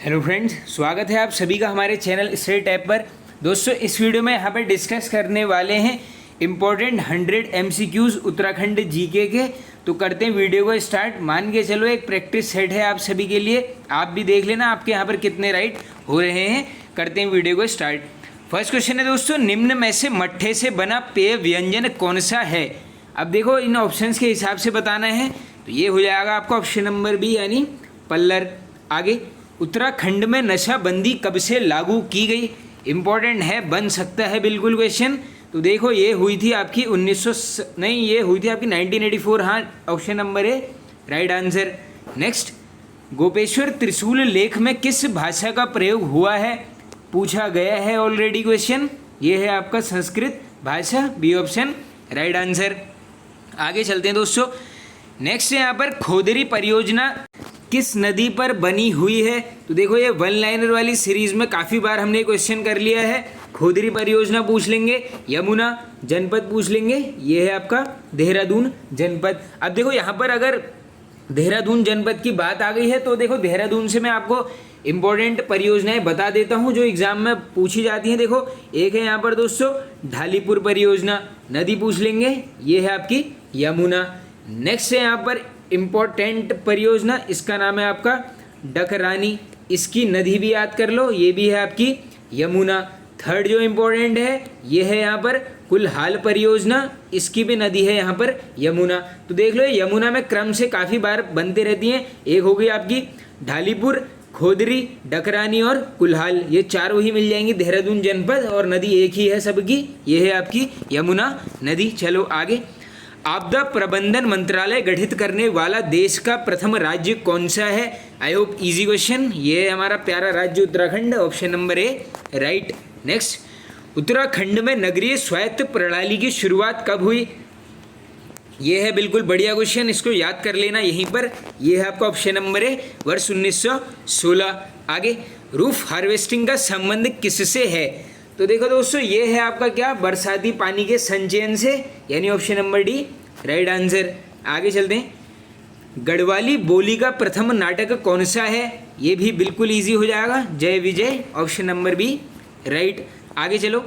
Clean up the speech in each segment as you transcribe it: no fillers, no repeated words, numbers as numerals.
Hello friends, स्वागत है आप सभी का हमारे चैनल स्टडी टैब पर। दोस्तों, इस वीडियो में यहाँ पर डिस्कस करने वाले हैं इम्पोर्टेंट 100 MCQs उत्तराखंड जीके के। तो करते हैं वीडियो को स्टार्ट। मान के चलो एक प्रैक्टिस सेट है आप सभी के लिए, आप भी देख लेना आपके यहाँ पर कितने राइट हो रहे हैं। करते हैं वीडियो को स्टार्ट। फर्स्ट क्वेश्चन है दोस्तों, निम्न में से मट्ठे से बना पेय व्यंजन कौन सा है। अब देखो इन ऑप्शंस के हिसाब से बताना है, तो ये हो जाएगा आपका ऑप्शन नंबर बी यानी पल्लर। आगे, उत्तराखंड में नशाबंदी कब से लागू की गई। इंपॉर्टेंट है, बन सकता है बिल्कुल क्वेश्चन। तो देखो ये हुई थी आपकी 1984। हाँ, option number A right answer. Next, Gopeshwar त्रिशूल लेख में किस भाषा का प्रयोग हुआ है, पूछा गया है ऑलरेडी क्वेश्चन। ये है आपका संस्कृत भाषा, बी ऑप्शन राइट आंसर। आगे चलते हैं दोस्तों। नेक्स्ट है यहाँ पर खोदरी परियोजना किस नदी पर बनी हुई है। तो देखो ये वन लाइनर वाली सीरीज में काफ़ी बार हमने क्वेश्चन कर लिया है। खोदरी परियोजना पूछ लेंगे, यमुना जनपद पूछ लेंगे, ये है आपका देहरादून जनपद। अब देखो यहाँ पर अगर देहरादून जनपद की बात आ गई है तो देखो देहरादून से मैं आपको इम्पोर्टेंट परियोजनाएं बता देता हूँ जो एग्जाम में पूछी जाती हैं। देखो एक है यहाँ पर दोस्तों ढालीपुर परियोजना, नदी पूछ लेंगे, ये है आपकी यमुना। नेक्स्ट है यहाँ पर इम्पोर्टेंट परियोजना, इसका नाम है आपका डकरानी, इसकी नदी भी याद कर लो, ये भी है आपकी यमुना। थर्ड जो इम्पोर्टेंट है ये है यहाँ पर कुल्हाल परियोजना, इसकी भी नदी है यहाँ पर यमुना। तो देख लो यमुना में क्रम से काफ़ी बार बनते रहती हैं। एक हो गई आपकी ढालीपुर, खोदरी, डकरानी और कुल्हाल, ये चारों ही मिल जाएंगी देहरादून जनपद, और नदी एक ही है सबकी, ये है आपकी यमुना नदी। चलो आगे, आपदा प्रबंधन मंत्रालय गठित करने वाला देश का प्रथम राज्य कौन सा है। I hope easy question. ये है हमारा प्यारा राज्य Uttarakhand, option number A right. Next, Uttarakhand में नगरीय स्वायत्त प्रणाली की शुरुआत कब हुई। ये है बिल्कुल बढ़िया क्वेश्चन, इसको याद कर लेना यहीं पर। ये है आपका ऑप्शन नंबर ए वर्ष 1916। आगे, रूफ हार्वेस्टिंग का संबंध किससे है। तो देखो दोस्तों ये है आपका क्या, बरसाती पानी के संचयन से, यानी option number D right answer. आगे चलते हैं, गढ़वाली बोली का प्रथम नाटक कौन सा है। ये भी बिल्कुल इजी हो जाएगा, जय विजय, ऑप्शन नंबर बी राइट। आगे चलो,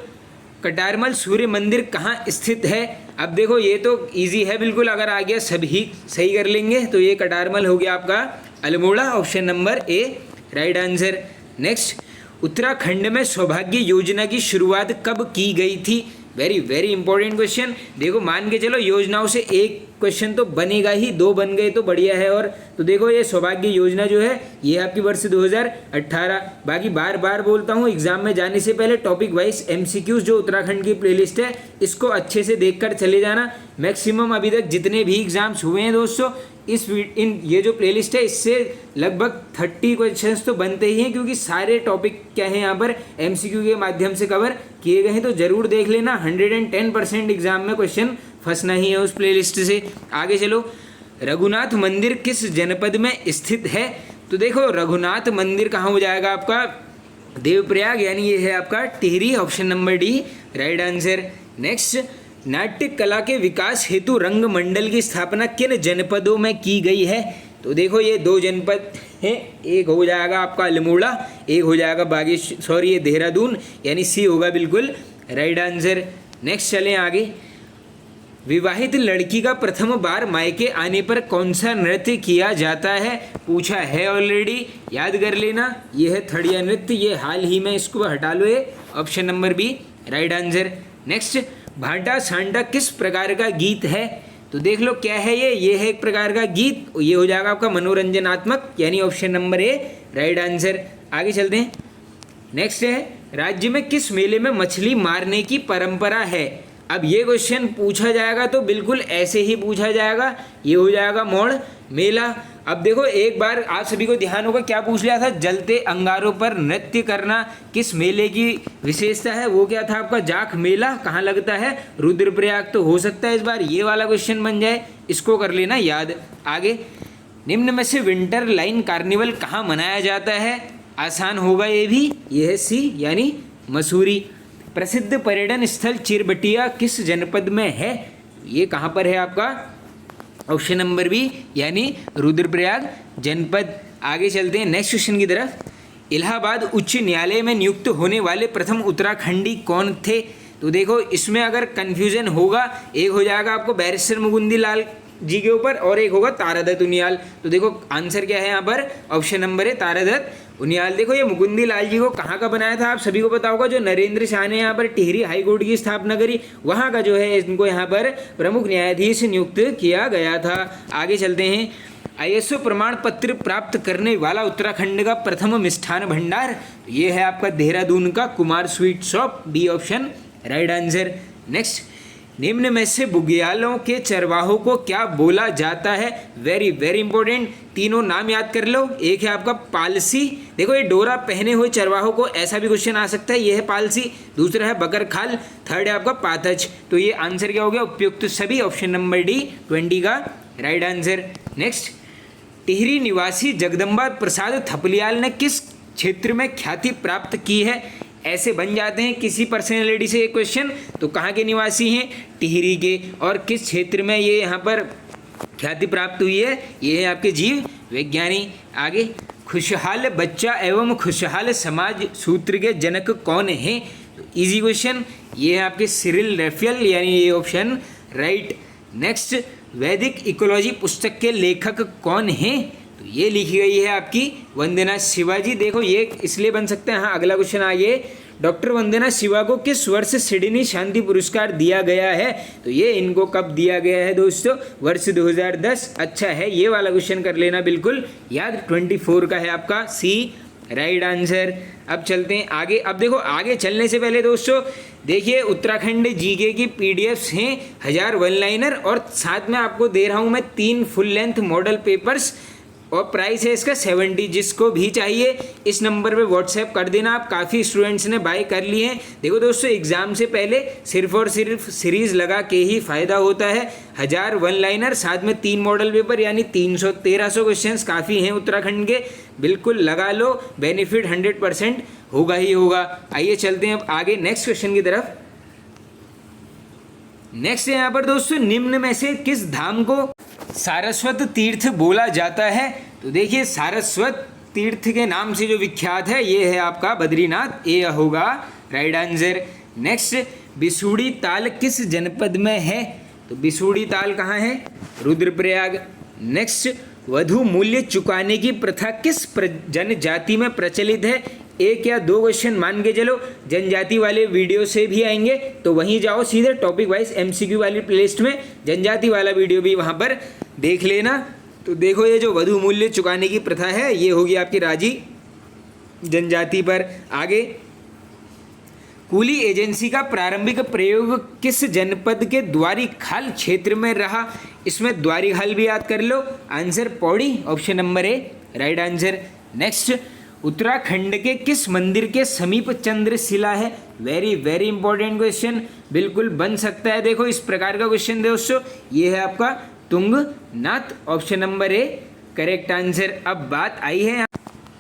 कटारमल सूर्य मंदिर कहाँ स्थित है। अब देखो ये तो इजी है बिल्कुल, अगर आ गया सभी सही कर लेंगे। तो ये कटारमल हो गया आपका Almora, option number A right answer. Next, Uttarakhand में सौभाग्य योजना की शुरुआत कब की गई थी। Very very important question. देखो मान के चलो योजनाओं से एक क्वेश्चन तो बनेगा ही, दो बन गए तो बढ़िया है। और तो देखो ये सौभाग्य योजना जो है ये आपकी वर्ष 2018। बाकी बार बार बोलता हूँ एग्जाम में जाने से पहले टॉपिक वाइज MCQs जो उत्तराखंड की प्लेलिस्ट है इसको अच्छे से देखकर चले जाना। मैक्सिमम अभी तक जितने भी एग्जाम्स हुए हैं दोस्तों, ये जो प्लेलिस्ट है इससे लगभग 30 क्वेश्चंस तो बनते ही हैं, क्योंकि सारे टॉपिक क्या है यहाँ पर MCQ के माध्यम से कवर किए गए हैं। तो जरूर देख लेना, 110% एग्जाम में क्वेश्चन फंसना ही है उस प्लेलिस्ट से। आगे चलो, रघुनाथ मंदिर किस जनपद में स्थित है। तो देखो रघुनाथ मंदिर कहाँ हो जाएगा आपका, देवप्रयाग, यानी ये है आपका Tehri, option number D right answer. Next, नाट्य कला के विकास हेतु रंग मंडल की स्थापना किन जनपदों में की गई है। तो देखो ये दो जनपद हैं, एक हो जाएगा आपका अल्मोड़ा, एक हो जाएगा ये देहरादून, यानी सी होगा बिल्कुल राइट आंसर। नेक्स्ट चलें आगे, विवाहित लड़की का प्रथम बार मायके आने पर कौन सा नृत्य किया जाता है, पूछा है ऑलरेडी, याद कर लेना। ये है थड़िया नृत्य, ये हाल ही में, इसको हटा लो, ये option number B right answer. Next, भाटा सांडा किस प्रकार का गीत है। तो देख लो क्या है ये है एक प्रकार का गीत, ये हो जाएगा आपका मनोरंजनात्मक, यानी option number A right answer. आगे चलते हैं। नेक्स्ट है, राज्य में किस मेले में मछली मारने की परंपरा है। अब ये क्वेश्चन पूछा जाएगा तो बिल्कुल ऐसे ही पूछा जाएगा, ये हो जाएगा मौड़ मेला। अब देखो एक बार आप सभी को ध्यान होगा क्या पूछ लिया था, जलते अंगारों पर नृत्य करना किस मेले की विशेषता है, वो क्या था आपका जाख मेला, कहाँ लगता है, रुद्रप्रयाग। तो हो सकता है इस बार ये वाला क्वेश्चन बन जाए, इसको कर लेना याद। आगे, निम्न में से विंटर लाइन कार्निवल कहाँ मनाया जाता है। आसान होगा ये भी, ये है सी यानी मसूरी। प्रसिद्ध पर्यटन स्थल चिरबटिया किस जनपद में है, ये कहाँ पर है आपका, ऑप्शन नंबर बी यानी रुद्रप्रयाग जनपद। आगे चलते हैं नेक्स्ट क्वेश्चन की तरफ। इलाहाबाद उच्च न्यायालय में नियुक्त होने वाले प्रथम उत्तराखंडी कौन थे? तो देखो इसमें अगर कन्फ्यूजन होगा, एक हो जाएगा आपको बैरिस्टर मुकुंदी लाल जी के ऊपर और एक होगा तारादत्त उनियाल। तो देखो आंसर क्या है यहाँ पर, ऑप्शन नंबर है तारादत्त उनियाल। देखो ये मुकुंदी लाल जी को कहाँ का बनाया था आप सभी को पता होगा, जो नरेंद्र शाह ने यहाँ पर टिहरी हाई कोर्ट की स्थापना करी, वहाँ का जो है इनको यहाँ पर प्रमुख न्यायाधीश नियुक्त किया गया था। आगे चलते हैं। ISO प्रमाण पत्र प्राप्त करने वाला उत्तराखंड का प्रथम मिष्ठान भंडार, ये है आपका देहरादून का Kumar sweet shop, D option right answer. Next, निम्न में से बुग्यालों के चरवाहों को क्या बोला जाता है? वेरी वेरी इंपॉर्टेंट, तीनों नाम याद कर लो। एक है आपका पालसी, देखो ये डोरा पहने हुए चरवाहों को, ऐसा भी क्वेश्चन आ सकता है, ये है पालसी। दूसरा है बकरखाल, थर्ड है आपका पाथच। तो ये आंसर क्या हो गया, उपयुक्त सभी, ऑप्शन नंबर डी 20 का राइट आंसर। नेक्स्ट, टिहरी निवासी जगदम्बा प्रसाद थपलियाल ने किस क्षेत्र में ख्याति प्राप्त की है? ऐसे बन जाते हैं किसी पर्सनैलिटी से एक क्वेश्चन, तो कहाँ के निवासी हैं? टिहरी के। और किस क्षेत्र में ये यहाँ पर ख्याति प्राप्त हुई है? ये है आपके जीव विज्ञानी। आगे, खुशहाल बच्चा एवं खुशहाल समाज सूत्र के जनक कौन हैं? तो इजी क्वेश्चन, ये है आपके सिरिल रैफेल, यानी ये ऑप्शन राइट। नेक्स्ट, वैदिक इकोलॉजी पुस्तक के लेखक कौन हैं? तो ये लिखी गई है आपकी वंदना शिवा जी। देखो ये इसलिए बन सकते हैं, हाँ अगला क्वेश्चन आइए, डॉक्टर वंदना शिवा को किस वर्ष सिडनी शांति पुरस्कार दिया गया है? तो ये इनको कब दिया गया है दोस्तों? वर्ष 2010। अच्छा है, ये वाला क्वेश्चन कर लेना बिल्कुल याद, 24 का है आपका सी राइट आंसर। अब चलते हैं आगे। अब देखो आगे चलने से पहले दोस्तों देखिए, उत्तराखंड जीके की पीडीएफ्स हैं 1000 वन लाइनर, और साथ में आपको दे रहा हूँ मैं 3 फुल लेंथ मॉडल पेपर्स, और प्राइस है इसका 70। जिसको भी चाहिए इस नंबर पे व्हाट्सएप कर देना आप। काफ़ी स्टूडेंट्स ने बाय कर लिए हैं। देखो दोस्तों, एग्जाम से पहले सिर्फ और सिर्फ सीरीज लगा के ही फ़ायदा होता है। 1000 वन लाइनर, साथ में 3 मॉडल पेपर, यानी 1300 क्वेश्चंस काफ़ी हैं उत्तराखंड के। बिल्कुल लगा लो, बेनिफिट 100% होगा ही होगा। आइए चलते हैं अब आगे नेक्स्ट क्वेश्चन की तरफ। नेक्स्ट है यहाँ पर दोस्तों, निम्न में से किस धाम को सारस्वत तीर्थ बोला जाता है? तो देखिए सारस्वत तीर्थ के नाम से जो विख्यात है ये है आपका बद्रीनाथ, ये होगा राइट आंसर। नेक्स्ट, बिसूड़ी ताल किस जनपद में है? तो बिसूड़ी ताल कहाँ है? रुद्रप्रयाग। नेक्स्ट, वधु मूल्य चुकाने की प्रथा किस जनजाति में प्रचलित है? एक या 2 क्वेश्चन मान के चलो, जनजाति वाले वीडियो से भी आएंगे, तो वहीं जाओ सीधे टॉपिक वाइज MCQ वाली प्लेलिस्ट में, जनजाति वाला वीडियो भी वहाँ पर देख लेना। तो देखो ये जो वधु मूल्य चुकाने की प्रथा है ये होगी आपकी राजी जनजाति पर। आगे, कूली एजेंसी का प्रारंभिक प्रयोग किस जनपद के द्वारीखाल क्षेत्र में रहा? इसमें द्वारीखाल भी याद कर लो, answer Pauri, option number A right answer. Next, Uttarakhand के किस मंदिर के समीप चंद्रशिला है? वेरी वेरी इंपॉर्टेंट क्वेश्चन, बिल्कुल बन सकता है। देखो इस प्रकार का क्वेश्चन दोस्तों, ये है आपका Tungnath, option number A correct answer. अब बात आई है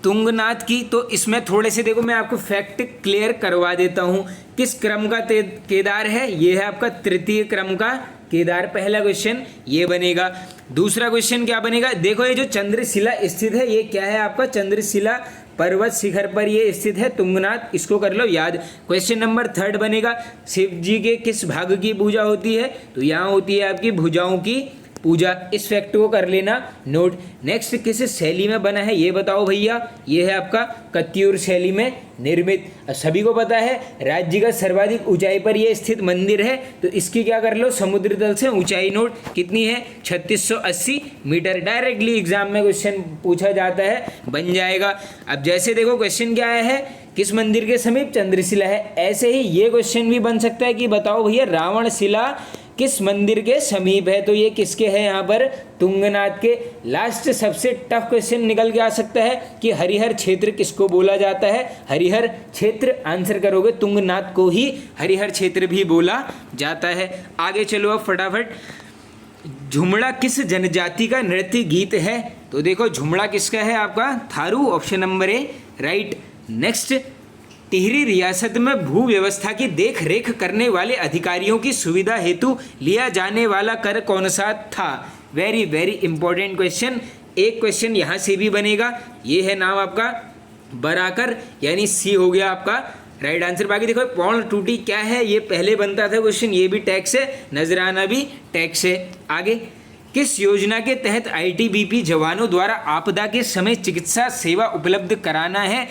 तुंगनाथ की, तो इसमें थोड़े से देखो मैं आपको फैक्ट क्लियर करवा देता हूँ। किस क्रम का केदार है? ये है आपका तृतीय क्रम का केदार। पहला क्वेश्चन ये बनेगा। दूसरा क्वेश्चन क्या बनेगा? देखो ये जो चंद्रशिला स्थित है ये क्या है आपका? चंद्रशिला पर्वत शिखर पर ये स्थित है तुंगनाथ, इसको कर लो याद। क्वेश्चन नंबर 3 बनेगा, शिव जी के किस भाग की पूजा होती है? तो यहाँ होती है आपकी भुजाओं की पूजा, इस फैक्ट को कर लेना नोट। नेक्स्ट, किस शैली में बना है ये बताओ भैया? ये है आपका कत्यूर शैली में निर्मित। सभी को पता है राज्य का सर्वाधिक ऊंचाई पर यह स्थित मंदिर है, तो इसकी क्या कर लो, समुद्र तल से ऊंचाई नोट कितनी है? 3680 मीटर। डायरेक्टली एग्जाम में क्वेश्चन पूछा जाता है, बन जाएगा। अब जैसे देखो क्वेश्चन क्या आया है, किस मंदिर के समीप चंद्रशिला है, ऐसे ही ये क्वेश्चन भी बन सकता है कि बताओ भैया रावण शिला किस मंदिर के समीप है? तो ये किसके है यहाँ पर? तुंगनाथ के। लास्ट सबसे टफ क्वेश्चन निकल के आ सकता है कि हरिहर क्षेत्र किसको बोला जाता है? हरिहर क्षेत्र, आंसर करोगे तुंगनाथ को ही हरिहर क्षेत्र भी बोला जाता है। आगे चलो अब फटाफट। झुमड़ा किस जनजाति का नृत्य गीत है? तो देखो झुमड़ा किसका है आपका? Tharu, option number A right. Next, Tehri रियासत में भू व्यवस्था की देख रेख करने वाले अधिकारियों की सुविधा हेतु लिया जाने वाला कर कौन सा था? Very very important question. एक क्वेश्चन यहाँ से भी बनेगा, ये है नाम आपका बराकर, यानी सी हो गया आपका राइट आंसर। बाकी देखो पौड़ टूटी क्या है, ये पहले बनता था क्वेश्चन, ये भी टैक्स है, नजराना भी टैक्स है। आगे, किस योजना के तहत आईटीबीपी जवानों द्वारा आपदा के समय चिकित्सा सेवा उपलब्ध कराना है,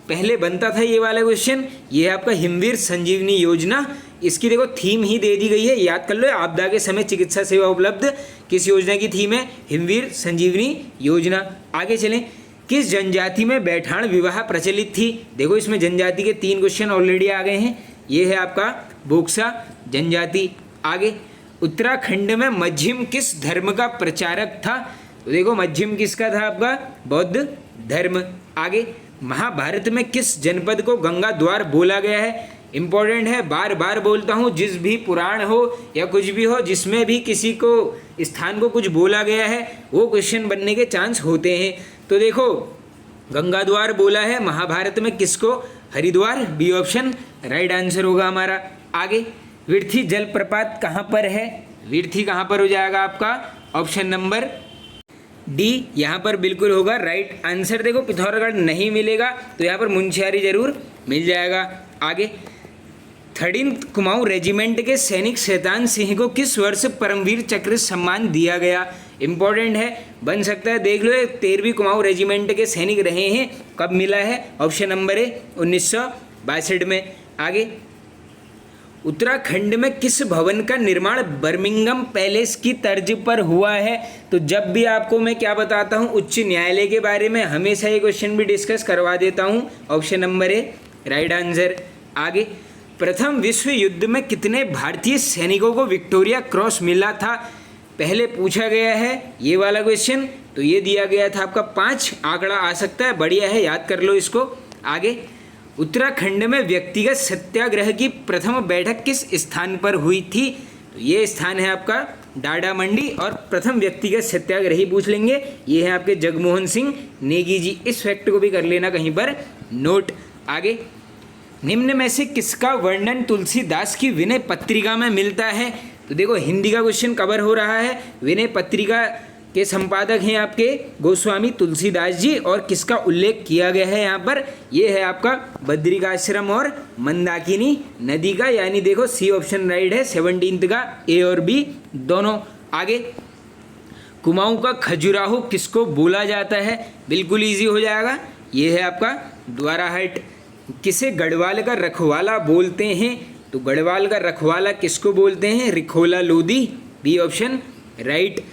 पहले बनता था ये वाला क्वेश्चन, ये है आपका हिमवीर संजीवनी योजना। इसकी देखो थीम ही दे दी गई है, याद कर लो, आपदा के समय चिकित्सा सेवा उपलब्ध, किस योजना की थीम है, हिमवीर संजीवनी योजना। आगे चलें, किस जनजाति में बैठान विवाह प्रचलित थी, देखो इसमें जनजाति के 3 क्वेश्चन ऑलरेडी आ गए हैं, ये है आपका बोक्सा जनजाति। आगे, उत्तराखंड में मध्यम किस धर्म का प्रचारक था, तो देखो मध्यम किसका था, आपका बौद्ध धर्म। आगे, महाभारत में किस जनपद को गंगा द्वार बोला गया है, इंपॉर्टेंट है, बार बार बोलता हूँ, जिस भी पुराण हो या कुछ भी हो जिसमें भी किसी को स्थान को कुछ बोला गया है वो क्वेश्चन बनने के चांस होते हैं। तो देखो गंगा द्वार बोला है महाभारत में किसको, Haridwar, B option right answer होगा हमारा। आगे, विर्थी जलप्रपात कहाँ पर है, विर्थी कहाँ पर हो जाएगा आपका, ऑप्शन नंबर डी यहाँ पर बिल्कुल होगा राइट आंसर। देखो पिथौरागढ़ नहीं मिलेगा तो यहाँ पर मुंशियारी जरूर मिल जाएगा। आगे, 13th कुमाऊं रेजिमेंट के सैनिक शैतान सिंह को किस वर्ष परमवीर चक्र सम्मान दिया गया, इंपॉर्टेंट है, बन सकता है, देख लो, 13वीं कुमाऊं रेजिमेंट के सैनिक रहे हैं, कब मिला है, ऑप्शन नंबर है 1962 में। आगे, उत्तराखंड में किस भवन का निर्माण बर्मिंघम पैलेस की तर्ज पर हुआ है, तो जब भी आपको मैं क्या बताता हूँ उच्च न्यायालय के बारे में हमेशा ये क्वेश्चन भी डिस्कस करवा देता हूँ, ऑप्शन नंबर है राइट आंसर। आगे, प्रथम विश्व युद्ध में कितने भारतीय सैनिकों को विक्टोरिया क्रॉस मिला था, पहले पूछा गया है ये वाला क्वेश्चन, तो ये दिया गया था आपका 5, आंकड़ा आ सकता है, बढ़िया है, याद कर लो इसको। आगे, उत्तराखंड में व्यक्तिगत सत्याग्रह की प्रथम बैठक किस स्थान पर हुई थी, तो ये स्थान है आपका डाडा मंडी, और प्रथम व्यक्तिगत सत्याग्रही पूछ लेंगे, ये है आपके जगमोहन सिंह नेगी जी, इस फैक्ट को भी कर लेना कहीं पर नोट। आगे, निम्न में से किसका वर्णन तुलसीदास की विनय पत्रिका में मिलता है, तो देखो हिंदी का क्वेश्चन कवर हो रहा है, विनय पत्रिका के संपादक हैं आपके गोस्वामी तुलसीदास जी, और किसका उल्लेख किया गया है यहाँ पर, ये है आपका बद्रिकाश्रम और मंदाकिनी नदी का, यानी देखो सी ऑप्शन राइट है, 17th का ए और बी दोनों। आगे, कुमाऊं का खजुराहो किसको बोला जाता है, बिल्कुल इजी हो जाएगा, ये है आपका द्वाराहट। किसे गढ़वाल का रखवाला बोलते हैं, तो गढ़वाल का रखवाला किसको बोलते हैं, Rikhola Lodhi, B option right.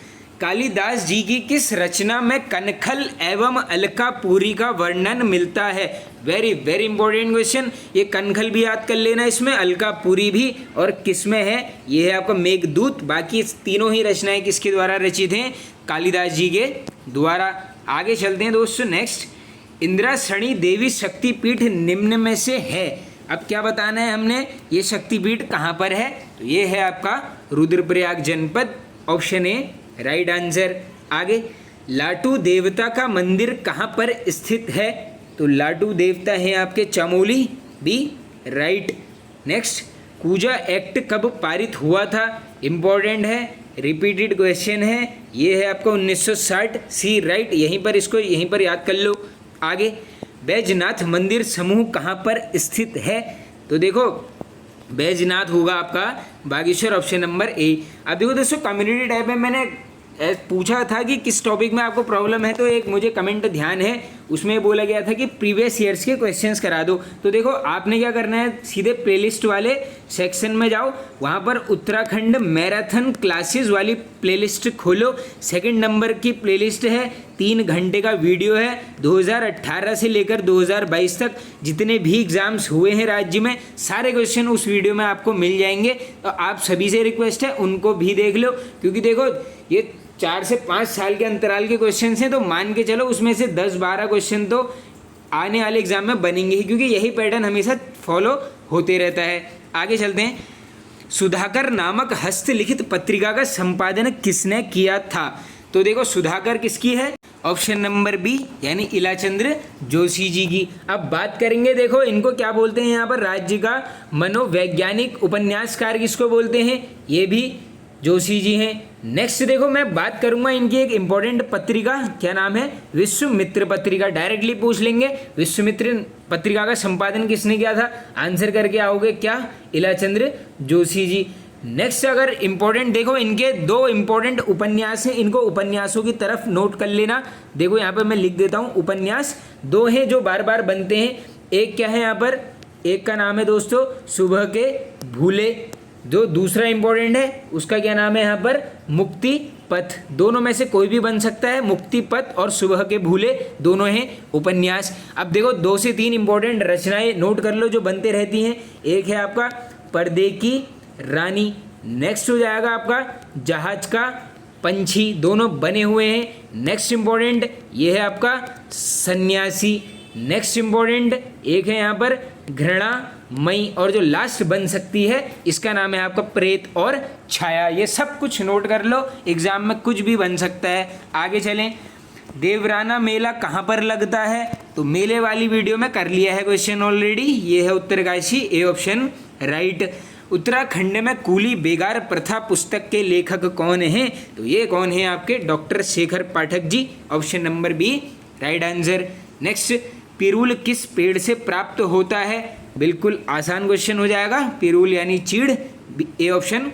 Kalidas ji की किस रचना में कनखल एवं अलकापुरी का वर्णन मिलता है, वेरी वेरी इंपॉर्टेंट क्वेश्चन, ये कनखल भी याद कर लेना, इसमें अलकापुरी भी, और किस में है, ये है आपका मेघदूत। बाकी तीनों ही रचनाएं किसके द्वारा रचित हैं, कालिदास जी के द्वारा। आगे चलते हैं दोस्तों, नेक्स्ट, इंद्रासणी देवी शक्तिपीठ निम्न में से है, अब क्या बताना है हमने, ये शक्तिपीठ कहाँ पर है, तो ये है आपका रुद्रप्रयाग जनपद, ऑप्शन ए राइट आंसर। आगे, लाटू देवता का मंदिर कहाँ पर स्थित है, तो लाटू देवता है आपके Chamoli, B right. Next, Kuja act कब पारित हुआ था, इम्पोर्टेंट है, रिपीटेड क्वेश्चन है, ये है आपका 1960, सी राइट, यहीं पर इसको यहीं पर याद कर लो। आगे, बैजनाथ मंदिर समूह कहाँ पर स्थित है, तो देखो बैजनाथ होगा आपका बागेश्वर, ऑप्शन नंबर ए। अब देखो दोस्तों, कम्युनिटी टैब में मैंने पूछा था कि किस टॉपिक में आपको प्रॉब्लम है, तो एक मुझे कमेंट ध्यान है, उसमें बोला गया था कि प्रीवियस ईयर्स के क्वेश्चंस करा दो। तो देखो आपने क्या करना है, सीधे प्लेलिस्ट वाले सेक्शन में जाओ, वहाँ पर उत्तराखंड मैराथन क्लासेस वाली प्लेलिस्ट खोलो, 2nd नंबर की प्लेलिस्ट है, 3 घंटे का वीडियो है, 2018 से लेकर 2022 तक जितने भी एग्जाम्स हुए हैं राज्य में, सारे क्वेश्चन उस वीडियो में आपको मिल जाएंगे। तो आप सभी से रिक्वेस्ट है उनको भी देख लो, क्योंकि देखो ये 4 से 5 साल के अंतराल के क्वेश्चन हैं, तो मान के चलो उसमें से 10-12 क्वेश्चन तो आने वाले एग्जाम में बनेंगे ही, क्योंकि यही पैटर्न हमेशा फॉलो होते रहता है। आगे चलते हैं, सुधाकर नामक हस्तलिखित पत्रिका का संपादन किसने किया था, तो देखो सुधाकर किसकी है, ऑप्शन नंबर बी, यानी इलाचंद्र जोशी जी की। अब बात करेंगे, देखो इनको क्या बोलते हैं यहाँ पर, राज्य का मनोवैज्ञानिक उपन्यासकार किसको बोलते हैं, ये भी जोशी जी हैं। नेक्स्ट देखो मैं बात करूंगा इनकी एक इम्पोर्टेंट पत्रिका, क्या नाम है, विश्वामित्र पत्रिका। डायरेक्टली पूछ लेंगे विश्वामित्र पत्रिका का संपादन किसने किया था, आंसर करके आओगे क्या, इलाचंद्र जोशी जी। नेक्स्ट अगर इम्पोर्टेंट देखो इनके दो इम्पोर्टेंट उपन्यास हैं, इनको उपन्यासों की तरफ नोट कर लेना। देखो यहाँ पर मैं लिख देता हूँ, उपन्यास दो हैं जो बार बार बनते हैं। एक क्या है यहाँ पर, एक का नाम है दोस्तों सुबह के भूले, जो दूसरा इंपॉर्टेंट है उसका क्या नाम है यहाँ पर, मुक्ति पथ। दोनों में से कोई भी बन सकता है, मुक्ति पथ और सुबह के भूले दोनों हैं उपन्यास। अब देखो 2 से 3 इंपॉर्टेंट रचनाएं नोट कर लो जो बनते रहती हैं। एक है आपका पर्दे की रानी, नेक्स्ट हो जाएगा आपका जहाज का पंछी, दोनों बने हुए हैं। नेक्स्ट इंपॉर्टेंट ये है आपका सन्यासी। नेक्स्ट इंपॉर्टेंट एक है यहाँ पर घृणा मई, और जो लास्ट बन सकती है इसका नाम है आपका प्रेत और छाया। ये सब कुछ नोट कर लो, एग्जाम में कुछ भी बन सकता है। आगे चलें, देवराना मेला कहाँ पर लगता है, तो मेले वाली वीडियो में कर लिया है क्वेश्चन ऑलरेडी। ये है Uttarkashi, A option right. Uttarakhand में कूली बेगार प्रथा पुस्तक के लेखक कौन हैं, तो ये कौन है आपके doctor Shekhar Pathak ji, option number B right answer. Next, पिरूल किस पेड़ से प्राप्त होता है, बिल्कुल आसान क्वेश्चन हो जाएगा, पिरूल यानी चीड़, ए ऑप्शन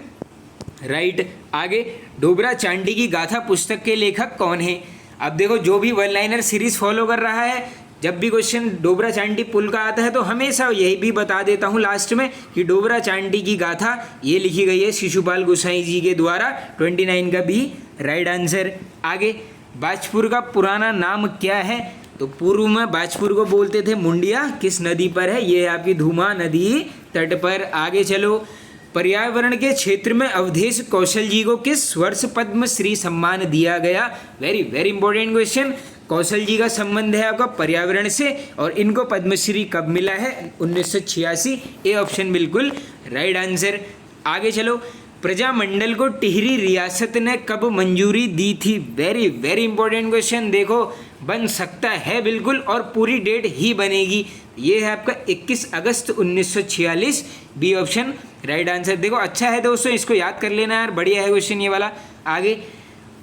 राइट। आगे, डोबरा चांडी की गाथा पुस्तक के लेखक कौन है। अब देखो जो भी वन लाइनर सीरीज फॉलो कर रहा है, जब भी क्वेश्चन डोबरा चांडी पुल का आता है तो हमेशा यही भी बता देता हूँ लास्ट में कि डोबरा चांडी की गाथा ये लिखी गई है शिशुपाल गोसाई जी के द्वारा, 29 का बी राइट आंसर। आगे, बाजपुर का पुराना नाम क्या है, तो पूर्व में बाजपुर को बोलते थे मुंडिया, किस नदी पर है, ये है आपकी धुमा नदी तट पर। आगे चलो, पर्यावरण के क्षेत्र में अवधेश कौशल जी को किस वर्ष पद्मश्री सम्मान दिया गया, वेरी वेरी इंपॉर्टेंट क्वेश्चन। कौशल जी का संबंध है आपका पर्यावरण से, और इनको पद्मश्री कब मिला है, 1986, ए ऑप्शन बिल्कुल राइट आंसर। आगे चलो, प्रजामंडल को टिहरी रियासत ने कब मंजूरी दी थी, वेरी वेरी इंपॉर्टेंट क्वेश्चन। देखो बन सकता है बिल्कुल, और पूरी डेट ही बनेगी, ये है आपका 21 अगस्त 1946, बी ऑप्शन राइट आंसर। देखो अच्छा है दोस्तों, इसको याद कर लेना यार, बढ़िया है क्वेश्चन ये वाला। आगे,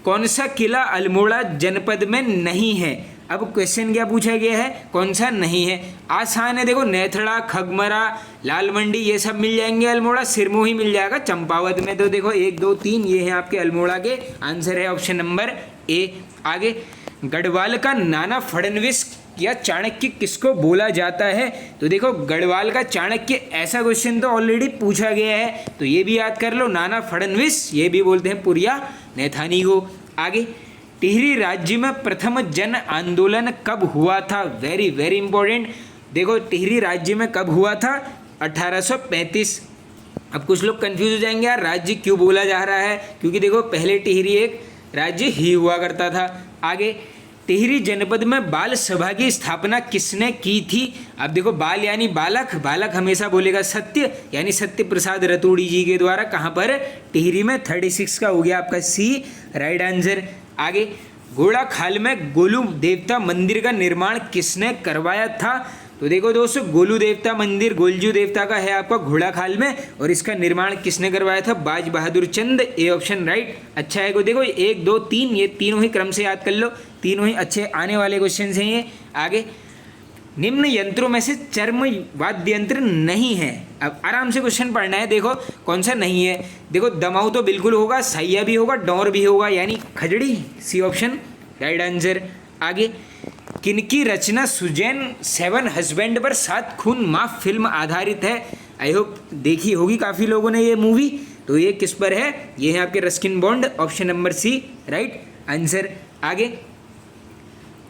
कौन सा किला अल्मोड़ा जनपद में नहीं है, अब क्वेश्चन क्या पूछा गया है, कौन सा नहीं है। आसान है, देखो नेथड़ा, खगमरा, लालमंडी ये सब मिल जाएंगे, अल्मोड़ा सिरमौही मिल जाएगा चंपावत में। तो देखो 1 2 3 ये हैं आपके अल्मोड़ा के, आंसर है ऑप्शन नंबर ए। आगे, गढ़वाल का नाना फडणवीस या चाणक्य किसको बोला जाता है, तो देखो गढ़वाल का चाणक्य ऐसा क्वेश्चन तो ऑलरेडी पूछा गया है, तो ये भी याद कर लो, नाना फडणवीस ये भी बोलते हैं पुरिया नैथानी को। आगे, टिहरी राज्य में प्रथम जन आंदोलन कब हुआ था, वेरी वेरी इंपॉर्टेंट। देखो टिहरी राज्य में कब हुआ था, 1835। अब कुछ लोग कंफ्यूज हो जाएंगे यार राज्य क्यों बोला जा रहा है, क्योंकि देखो पहले टिहरी एक राज्य ही हुआ करता था। आगे, टिहरी जनपद में बाल सभा की स्थापना किसने की थी, अब देखो बाल यानी बालक, बालक हमेशा बोलेगा सत्य, यानी सत्य प्रसाद रतूड़ी जी के द्वारा, कहाँ पर, टिहरी में, 36 का हो गया आपका सी राइट आंसर। आगे, घोड़ा खाल में गोलू देवता मंदिर का निर्माण किसने करवाया था, तो देखो दोस्तों गोलू देवता मंदिर गोलजू देवता का है आपका घोड़ा खाल में, और इसका निर्माण किसने करवाया था, बाज बहादुर चंद, ए ऑप्शन राइट। अच्छा है, देखो 1 2 3 ये तीनों ही क्रम से याद कर लो, तीनों ही अच्छे आने वाले क्वेश्चन हैं ये। आगे, निम्न यंत्रों में से चर्म वाद्य यंत्र नहीं है, अब आराम से क्वेश्चन पढ़ना है, देखो कौन सा नहीं है। देखो दमाऊ तो बिल्कुल होगा, सैया भी होगा, डोर भी होगा, यानी खजड़ी, सी ऑप्शन राइट आंसर। आगे, किनकी रचना सुजैन 7 हस्बैंड पर 7 खून माफ फिल्म आधारित है, आई होप देखी होगी काफ़ी लोगों ने ये मूवी, तो ये किस पर है, ये है आपके Ruskin Bond, option number C right answer. आगे,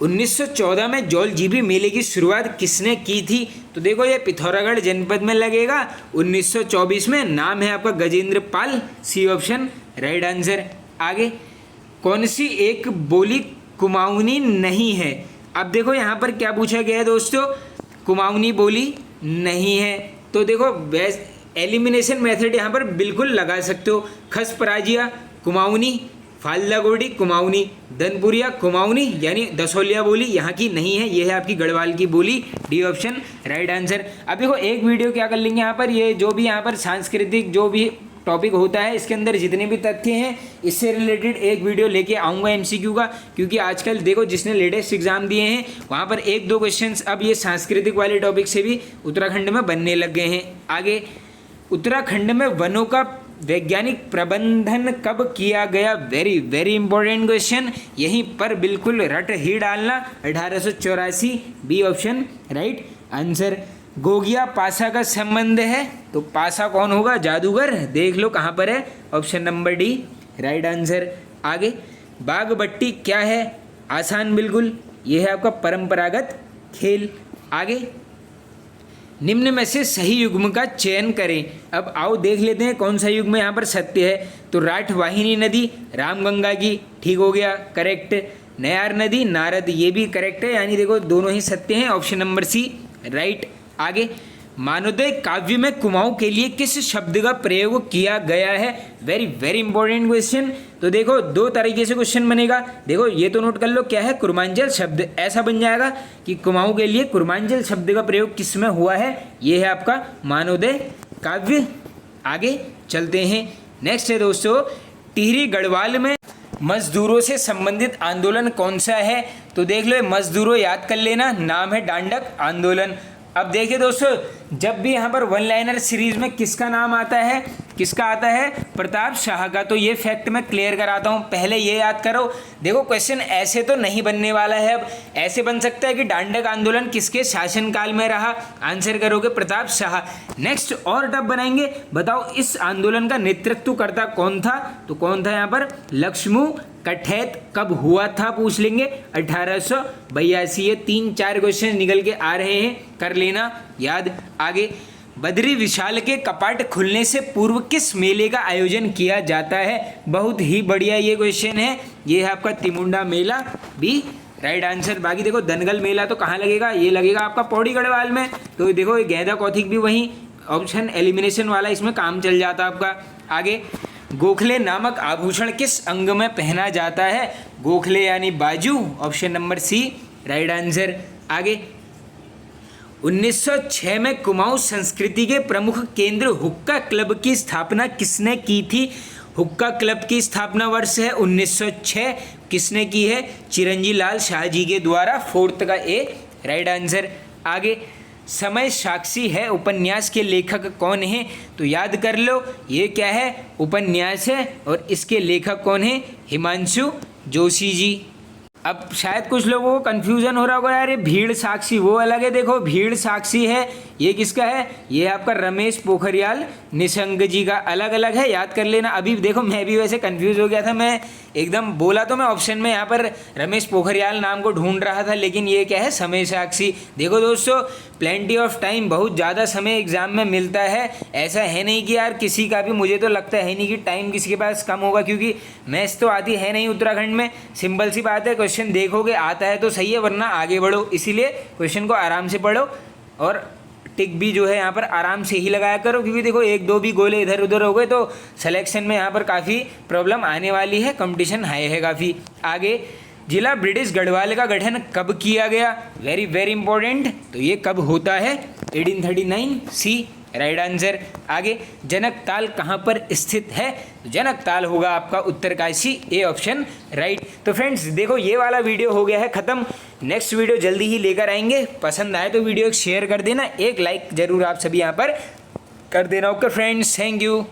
1914 में जौल जीबी मेले की शुरुआत किसने की थी, तो देखो ये पिथौरागढ़ जनपद में लगेगा 1924 में, नाम है आपका गजेंद्र पाल, सी ऑप्शन राइट आंसर। आगे, कौन सी एक बोली कुमाऊनी नहीं है, अब देखो यहाँ पर क्या पूछा गया है दोस्तों, कुमाऊनी बोली नहीं है, तो देखो बेस्ट एलिमिनेशन मेथड यहाँ पर बिल्कुल लगा सकते हो, खस पराजिया कुमाऊनी, फालदा गोडी कुमाऊनी, दनपुरिया कुमाऊनी, यानी दसोलिया बोली यहाँ की नहीं है, ये है आपकी गढ़वाल की बोली, डी ऑप्शन राइट आंसर। अब देखो एक वीडियो क्या कर लेंगे यहाँ पर, ये जो भी यहाँ पर सांस्कृतिक जो भी टॉपिक होता है, इसके अंदर जितने भी तथ्य हैं इससे रिलेटेड एक वीडियो लेके आऊँगा MCQ का, क्योंकि आजकल देखो जिसने लेटेस्ट एग्जाम दिए हैं वहाँ पर 1-2 क्वेश्चंस अब ये सांस्कृतिक वाले टॉपिक से भी उत्तराखंड में बनने लग गए हैं। आगे, उत्तराखंड में वनों का वैज्ञानिक प्रबंधन कब किया गया? वेरी वेरी इंपॉर्टेंट क्वेश्चन, यहीं पर बिल्कुल रट ही डालना। 1884, B option right answer. Gogia Pasha का संबंध है, तो पासा कौन होगा? जादूगर। देख लो कहाँ पर है, option number D right answer. आगे, बाग बट्टी क्या है? आसान बिल्कुल, ये है आपका परंपरागत खेल। आगे, निम्न में से सही युग्म का चयन करें। अब आओ देख लेते हैं कौन सा युग्म यहाँ पर सत्य है। तो राठवाहिनी नदी रामगंगा की, ठीक हो गया, करेक्ट। नयार नदी नारद, ये भी करेक्ट है, यानी देखो दोनों ही सत्य हैं, ऑप्शन नंबर सी राइट। आगे, मानवोदय काव्य में कुमाऊं के लिए किस शब्द का प्रयोग किया गया है? Very very important question. तो देखो 2 तरीके से क्वेश्चन बनेगा, देखो ये तो नोट कर लो, क्या है? कुर्मांचल शब्द, ऐसा बन जाएगा कि कुमाऊं के लिए कुर्मांचल शब्द का प्रयोग किस में हुआ है? ये है आपका मानवोदय काव्य। आगे चलते हैं, नेक्स्ट है दोस्तों, टिहरी गढ़वाल में मजदूरों से संबंधित आंदोलन कौन सा है? तो देख लो, मजदूरों याद कर लेना, नाम है दांडक आंदोलन। अब देखिए दोस्तों, जब भी यहाँ पर वन लाइनर सीरीज में किसका नाम आता है, किसका आता है? प्रताप शाह का। तो ये फैक्ट मैं क्लियर कराता हूँ, पहले ये याद करो। देखो क्वेश्चन ऐसे तो नहीं बनने वाला है, अब ऐसे बन सकता है कि दांडक आंदोलन किसके शासनकाल में रहा, आंसर करोगे प्रताप शाह। नेक्स्ट और टफ बनाएंगे, बताओ इस आंदोलन का नेतृत्व करता कौन था? तो कौन था यहाँ पर? लक्ष्मू कठैत। कब हुआ था पूछ लेंगे, 1882। ये 3-4 क्वेश्चन निकल के आ रहे हैं, कर लेना याद। आगे, बद्री विशाल के कपाट खुलने से पूर्व किस मेले का आयोजन किया जाता है? बहुत ही बढ़िया ये क्वेश्चन है, ये है आपका तिमुंडा मेला, बी राइट आंसर। बाकी देखो दनगल मेला तो कहाँ लगेगा? ये लगेगा आपका पौड़ी गढ़वाल में। तो देखो गेंदा कौथिक भी वहीं, ऑप्शन एलिमिनेशन वाला इसमें काम चल जाता आपका। आगे, गोखले नामक आभूषण किस अंग में पहना जाता है? गोखले यानी बाजू, option number C right answer. आगे, 1906 में कुमाऊं संस्कृति के प्रमुख केंद्र हुक्का क्लब की स्थापना किसने की थी? हुक्का क्लब की स्थापना वर्ष है 1906, किसने की है? चिरंजी लाल शाहजी के द्वारा, 4th का ए राइट आंसर। आगे, समय साक्षी है उपन्यास के लेखक कौन है? तो याद कर लो, ये क्या है? उपन्यास है, और इसके लेखक कौन है? हिमांशु जोशी जी। अब शायद कुछ लोगों को कन्फ्यूजन हो रहा होगा, यार ये भीड़ साक्षी वो अलग है। देखो भीड़ साक्षी है, ये किसका है? ये आपका रमेश पोखरियाल निशंक जी का, अलग अलग है, याद कर लेना। अभी देखो मैं भी वैसे कंफ्यूज हो गया था, मैं एकदम बोला तो मैं ऑप्शन में यहाँ पर रमेश पोखरियाल नाम को ढूंढ रहा था, लेकिन ये क्या है? समय साक्षी। देखो दोस्तों, प्लेंटी ऑफ टाइम, बहुत ज़्यादा समय एग्जाम में मिलता है, ऐसा है नहीं कि यार किसी का भी, मुझे तो लगता है नहीं कि टाइम किसी के पास कम होगा, क्योंकि मैथ्स तो आती है नहीं उत्तराखंड में। सिंपल सी बात है, क्वेश्चन देखोगे आता है तो सही है, वरना आगे बढ़ो। इसीलिए क्वेश्चन को आराम से पढ़ो और टिक भी जो है यहाँ पर आराम से ही लगाया करो, क्योंकि देखो 1-2 भी गोले इधर उधर हो गए तो सिलेक्शन में यहाँ पर काफ़ी प्रॉब्लम आने वाली है, कंपटीशन हाई है काफ़ी। आगे, जिला ब्रिटिश गढ़वाल का गठन कब किया गया? वेरी वेरी इंपॉर्टेंट, तो ये कब होता है? 1839, सी राइट आंसर। आगे, जनकताल कहाँ पर स्थित है? तो जनकताल होगा आपका उत्तरकाशी, ए ऑप्शन राइट। तो फ्रेंड्स देखो ये वाला वीडियो हो गया है ख़त्म, नेक्स्ट वीडियो जल्दी ही लेकर आएंगे। पसंद आए तो वीडियो शेयर कर देना, एक लाइक जरूर आप सभी यहाँ पर कर देना। Okay friends, thank you.